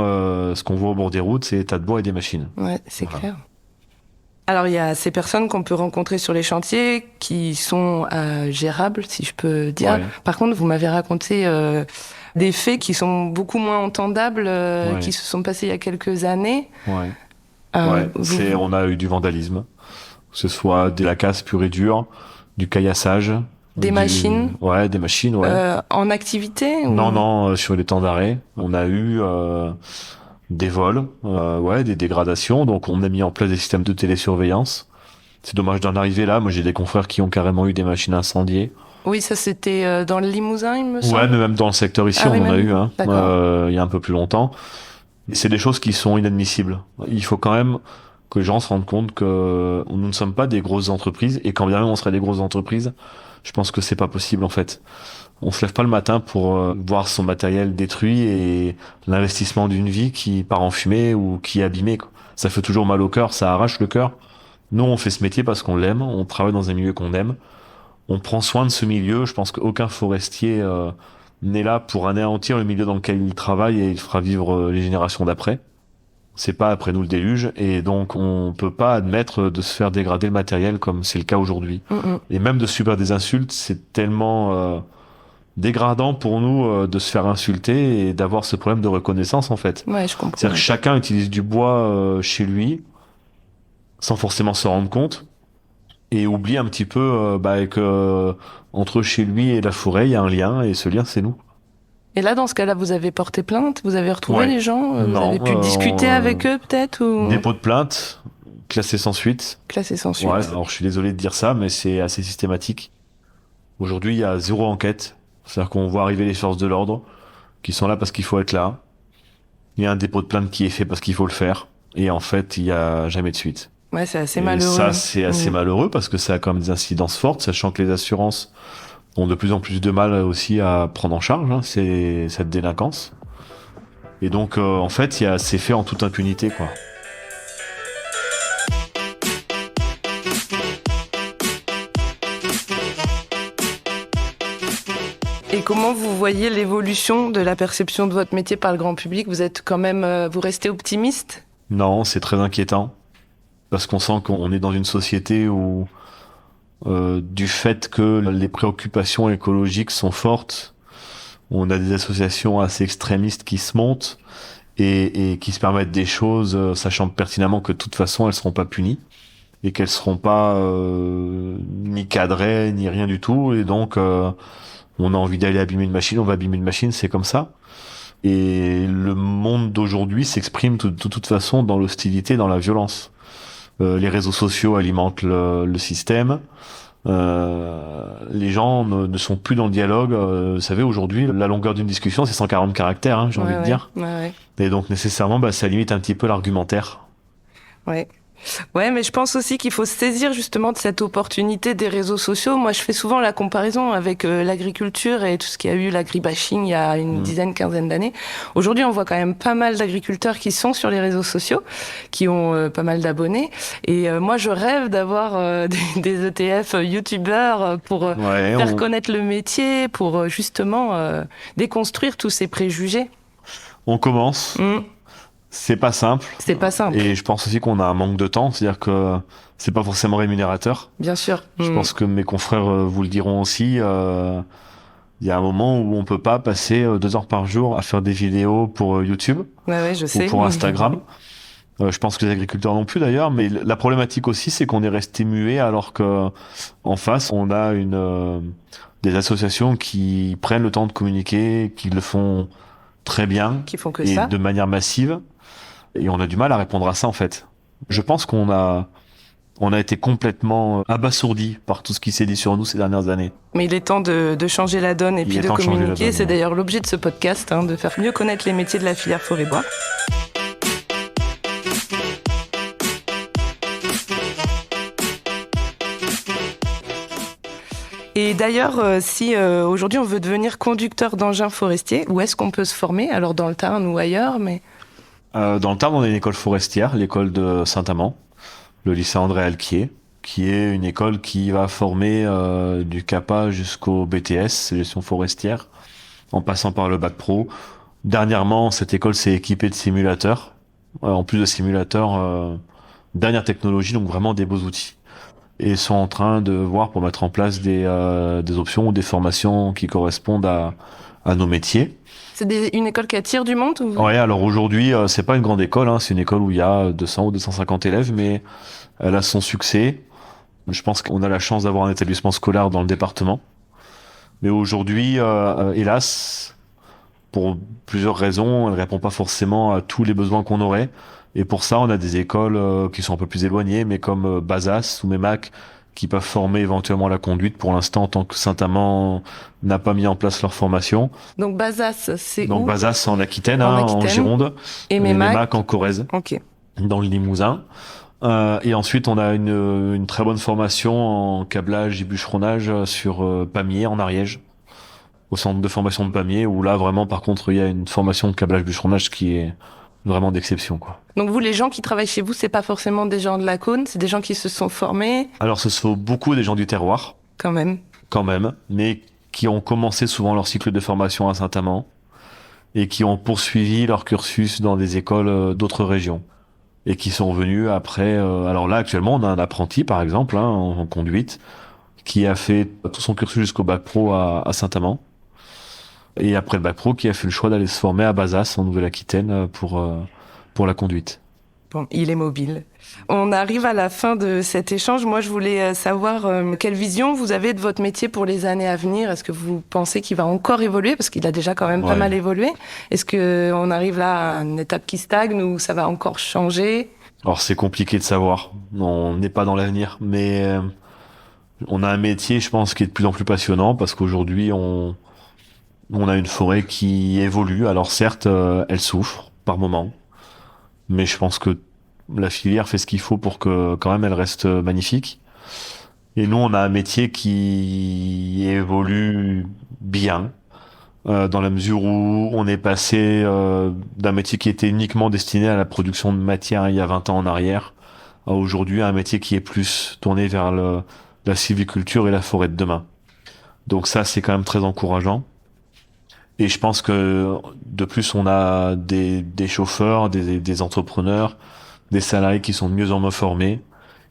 ce qu'on voit au bord des routes, c'est des tas de bois et des machines. Ouais, c'est clair. Alors, il y a ces personnes qu'on peut rencontrer sur les chantiers qui sont gérables, si je peux dire. Ouais. Par contre, vous m'avez raconté des faits qui sont beaucoup moins entendables, qui se sont passés il y a quelques années. Ouais. On a eu du vandalisme, que ce soit de la casse pure et dure, du caillassage, Des machines. Ouais, des machines, ouais. En activité ou... Non, sur les temps d'arrêt, on a eu des vols, ouais, des dégradations. Donc, on a mis en place des systèmes de télésurveillance. C'est dommage d'en arriver là. Moi, j'ai des confrères qui ont carrément eu des machines incendiées. Oui, ça c'était dans le Limousin, il me semble. Ouais, mais même dans le secteur ici, Ah on oui, en a même. eu, hein, il y a un peu plus longtemps. Et c'est des choses qui sont inadmissibles. Il faut quand même que les gens se rendent compte que nous ne sommes pas des grosses entreprises, et quand bien même on serait des grosses entreprises, je pense que c'est pas possible en fait. On se lève pas le matin pour voir son matériel détruit et l'investissement d'une vie qui part en fumée ou qui est abîmée, quoi. Ça fait toujours mal au cœur, ça arrache le cœur. Nous, on fait ce métier parce qu'on l'aime, on travaille dans un milieu qu'on aime, on prend soin de ce milieu. Je pense qu'aucun forestier n'est là pour anéantir le milieu dans lequel il travaille, et il fera vivre les générations d'après. C'est pas après nous le déluge, et donc on peut pas admettre de se faire dégrader le matériel comme c'est le cas aujourd'hui. Et même de subir des insultes, c'est tellement dégradant pour nous de se faire insulter et d'avoir ce problème de reconnaissance en fait. Ouais, je comprends. C'est-à-dire que chacun utilise du bois chez lui sans forcément se rendre compte, et oublie un petit peu que entre chez lui et la forêt, il y a un lien, et ce lien, c'est nous. Et là, dans ce cas-là, vous avez porté plainte? Vous avez retrouvé les gens? Vous Non, avez pu discuter avec eux, peut-être ou... Dépôt de plainte, classé sans suite. Classé sans suite. Ouais, alors je suis désolé de dire ça, mais c'est assez systématique. Aujourd'hui, il y a zéro enquête. C'est-à-dire qu'on voit arriver les forces de l'ordre, qui sont là parce qu'il faut être là. Il y a un dépôt de plainte qui est fait parce qu'il faut le faire. Et en fait, il y a jamais de suite. Ouais, c'est assez Et malheureux. ça, c'est assez malheureux parce que ça a quand même des incidences fortes, sachant que les assurances ont de plus en plus de mal aussi à prendre en charge cette délinquance. Et donc, en fait, c'est fait en toute impunité, quoi. Et comment vous voyez l'évolution de la perception de votre métier par le grand public? Vous êtes quand même, vous restez optimiste? Non, c'est très inquiétant. Parce qu'on sent qu'on est dans une société où, du fait que les préoccupations écologiques sont fortes, on a des associations assez extrémistes qui se montent et qui se permettent des choses, sachant pertinemment que de toute façon elles seront pas punies et qu'elles seront pas ni cadrées ni rien du tout. Et donc on a envie d'aller abîmer une machine, on va abîmer une machine, c'est comme ça. Et le monde d'aujourd'hui s'exprime de toute façon dans l'hostilité, dans la violence. Les réseaux sociaux alimentent le système. Les gens ne sont plus dans le dialogue. Vous savez, aujourd'hui, la longueur d'une discussion, c'est 140 caractères, hein, j'ai envie de dire. Ouais. Et donc, nécessairement, ça limite un petit peu l'argumentaire. Ouais. Ouais, mais je pense aussi qu'il faut se saisir justement de cette opportunité des réseaux sociaux. Moi, je fais souvent la comparaison avec l'agriculture et tout ce qu'il y a eu, l'agribashing, il y a une quinzaine d'années. Aujourd'hui, on voit quand même pas mal d'agriculteurs qui sont sur les réseaux sociaux, qui ont pas mal d'abonnés. Et moi, je rêve d'avoir des ETF youtubeurs pour faire connaître le métier, pour justement déconstruire tous ces préjugés. On commence. C'est pas simple. C'est pas simple. Et je pense aussi qu'on a un manque de temps, c'est-à-dire que c'est pas forcément rémunérateur. Bien sûr. Je pense que mes confrères vous le diront aussi. Il y a un moment où on peut pas passer 2 heures par jour à faire des vidéos pour YouTube je sais. ou pour Instagram. Je pense que les agriculteurs non plus d'ailleurs. Mais la problématique aussi, c'est qu'on est resté muet alors que en face, on a des associations qui prennent le temps de communiquer, qui le font très bien, qui font que et ça. de manière massive. Et on a du mal à répondre à ça, en fait. Je pense qu'on a été complètement abasourdi par tout ce qui s'est dit sur nous ces dernières années. Mais il est temps de changer la donne et puis de communiquer. C'est d'ailleurs l'objet de ce podcast, de faire mieux connaître les métiers de la filière forêt-bois. Et d'ailleurs, si aujourd'hui on veut devenir conducteur d'engins forestiers, où est-ce qu'on peut se former? Alors dans le Tarn ou ailleurs, mais... Dans le Tarn, on a une école forestière, l'école de Saint-Amand, le lycée André Alquier, qui est une école qui va former du CAPA jusqu'au BTS, gestion forestière, en passant par le bac pro. Dernièrement, cette école s'est équipée de simulateurs, en plus de simulateurs dernière technologie, donc vraiment des beaux outils. Et sont en train de voir pour mettre en place des options ou des formations qui correspondent à nos métiers. C'est une école qui attire du monde ou... Ouais, alors aujourd'hui, c'est pas une grande école, hein, c'est une école où il y a 200 ou 250 élèves, mais elle a son succès. Je pense qu'on a la chance d'avoir un établissement scolaire dans le département. Mais aujourd'hui, hélas, pour plusieurs raisons, elle répond pas forcément à tous les besoins qu'on aurait. Et pour ça, on a des écoles qui sont un peu plus éloignées, mais comme Bazas ou Memac, qui peuvent former éventuellement à la conduite. Pour l'instant, en tant que Saint-Amand n'a pas mis en place leur formation. Donc Bazas, c'est Donc où? Bazas en Aquitaine, En en Aquitaine. Gironde, Et et Memac. Memac en Corrèze, Ok. dans le Limousin. Et ensuite, on a une très bonne formation en câblage et bûcheronnage sur Pamiers, en Ariège, au centre de formation de Pamiers, où là, vraiment, par contre, il y a une formation de câblage bûcheronnage qui est vraiment d'exception, quoi. Donc vous, les gens qui travaillent chez vous, c'est pas forcément des gens de la Cône, c'est des gens qui se sont formés Alors, ce sont beaucoup des gens du terroir, quand même. quand même, mais qui ont commencé souvent leur cycle de formation à Saint-Amand et qui ont poursuivi leur cursus dans des écoles d'autres régions et qui sont venus après. Alors là, actuellement, on a un apprenti, par exemple, en conduite, qui a fait tout son cursus jusqu'au bac pro à Saint-Amand. Et après le bac pro, qui a fait le choix d'aller se former à Bazas, en Nouvelle-Aquitaine, pour la conduite. Bon, il est mobile. On arrive à la fin de cet échange. Moi, je voulais savoir quelle vision vous avez de votre métier pour les années à venir. Est-ce que vous pensez qu'il va encore évoluer? Parce qu'il a déjà quand même pas mal évolué. Est-ce qu'on arrive là à une étape qui stagne ou ça va encore changer? Alors, c'est compliqué de savoir. On n'est pas dans l'avenir. Mais on a un métier, je pense, qui est de plus en plus passionnant parce qu'aujourd'hui, on a une forêt qui évolue. Alors certes, elle souffre par moments. Mais je pense que la filière fait ce qu'il faut pour que quand même elle reste magnifique. Et nous, on a un métier qui évolue bien, dans la mesure où on est passé d'un métier qui était uniquement destiné à la production de matière il y a 20 ans en arrière, à aujourd'hui un métier qui est plus tourné vers la sylviculture et la forêt de demain. Donc ça, c'est quand même très encourageant. Et je pense que de plus, on a des chauffeurs, des entrepreneurs, des salariés qui sont de mieux en mieux formés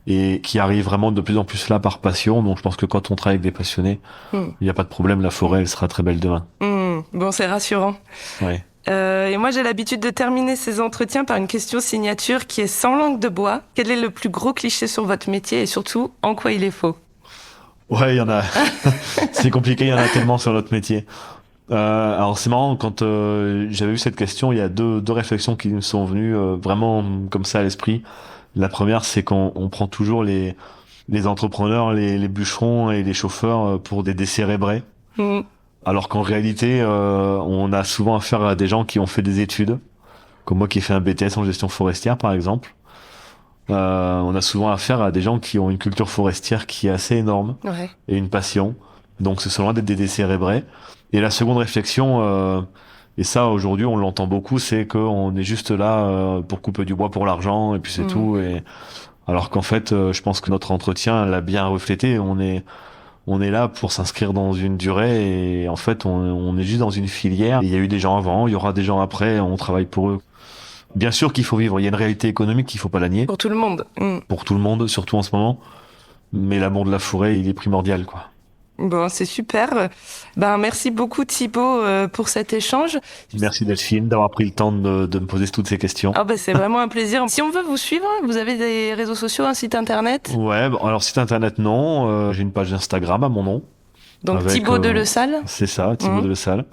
et qui arrivent vraiment de plus en plus là par passion. Donc je pense que quand on travaille avec des passionnés, il n'y a pas de problème, la forêt, elle sera très belle demain. Bon, c'est rassurant. Ouais. Et moi, j'ai l'habitude de terminer ces entretiens par une question signature qui est sans langue de bois. Quel est le plus gros cliché sur votre métier et surtout, en quoi il est faux? Ouais, il y en a. C'est compliqué, il y en a tellement sur notre métier. Alors c'est marrant, quand j'avais eu cette question, il y a deux réflexions qui me sont venues vraiment comme ça à l'esprit. La première, c'est qu'on prend toujours les entrepreneurs, les bûcherons et les chauffeurs pour des décérébrés. Alors qu'en réalité, on a souvent affaire à des gens qui ont fait des études, comme moi qui ai fait un BTS en gestion forestière par exemple. On a souvent affaire à des gens qui ont une culture forestière qui est assez énorme et une passion. Donc ce sont loin d'être des décérébrés. Et la seconde réflexion, et ça aujourd'hui on l'entend beaucoup, c'est qu'on est juste là pour couper du bois pour l'argent et puis c'est tout. Et alors qu'en fait, je pense que notre entretien l'a bien reflété. On est là pour s'inscrire dans une durée et en fait on est juste dans une filière. Il y a eu des gens avant, il y aura des gens après. On travaille pour eux. Bien sûr qu'il faut vivre. Il y a une réalité économique qu'il faut pas la nier. Pour tout le monde. Pour tout le monde, surtout en ce moment. Mais l'amour de la forêt, il est primordial, quoi. Bon, c'est super. Ben, merci beaucoup Thibaut pour cet échange. Merci Delphine d'avoir pris le temps de me poser toutes ces questions. Ah ben, c'est vraiment un plaisir. Si on veut vous suivre, vous avez des réseaux sociaux, un site internet? Ouais, bon, alors site internet non, j'ai une page Instagram à mon nom. Donc avec, Thibaut Delessal. C'est ça, Thibaut Delessal.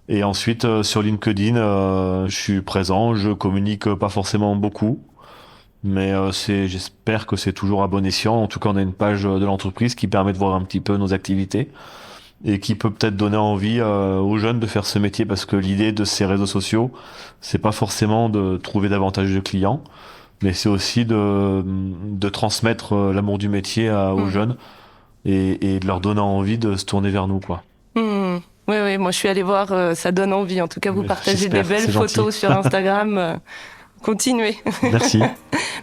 Et ensuite sur LinkedIn, je suis présent, je communique pas forcément beaucoup. Mais j'espère que c'est toujours à bon escient. En tout cas, on a une page de l'entreprise qui permet de voir un petit peu nos activités et qui peut peut-être donner envie aux jeunes de faire ce métier parce que l'idée de ces réseaux sociaux, c'est pas forcément de trouver davantage de clients, mais c'est aussi de transmettre l'amour du métier aux jeunes et de leur donner envie de se tourner vers nous, quoi. Oui, moi je suis allée voir, ça donne envie. En tout cas, vous partagez des belles photos sur Instagram. Continuez. Merci.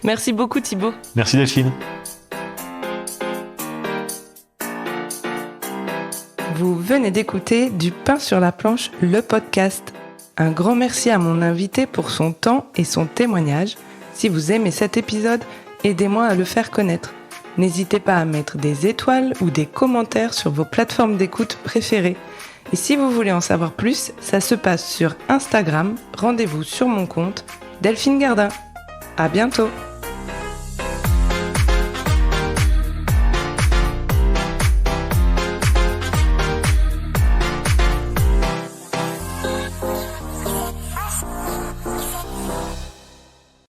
Merci beaucoup Thibaut. Merci Delphine. Vous venez d'écouter Du pain sur la planche, le podcast. Un grand merci à mon invité pour son temps et son témoignage. Si vous aimez cet épisode, aidez-moi à le faire connaître. N'hésitez pas à mettre des étoiles ou des commentaires sur vos plateformes d'écoute préférées. Et si vous voulez en savoir plus, ça se passe sur Instagram. Rendez-vous sur mon compte Delphine Gardin. À bientôt!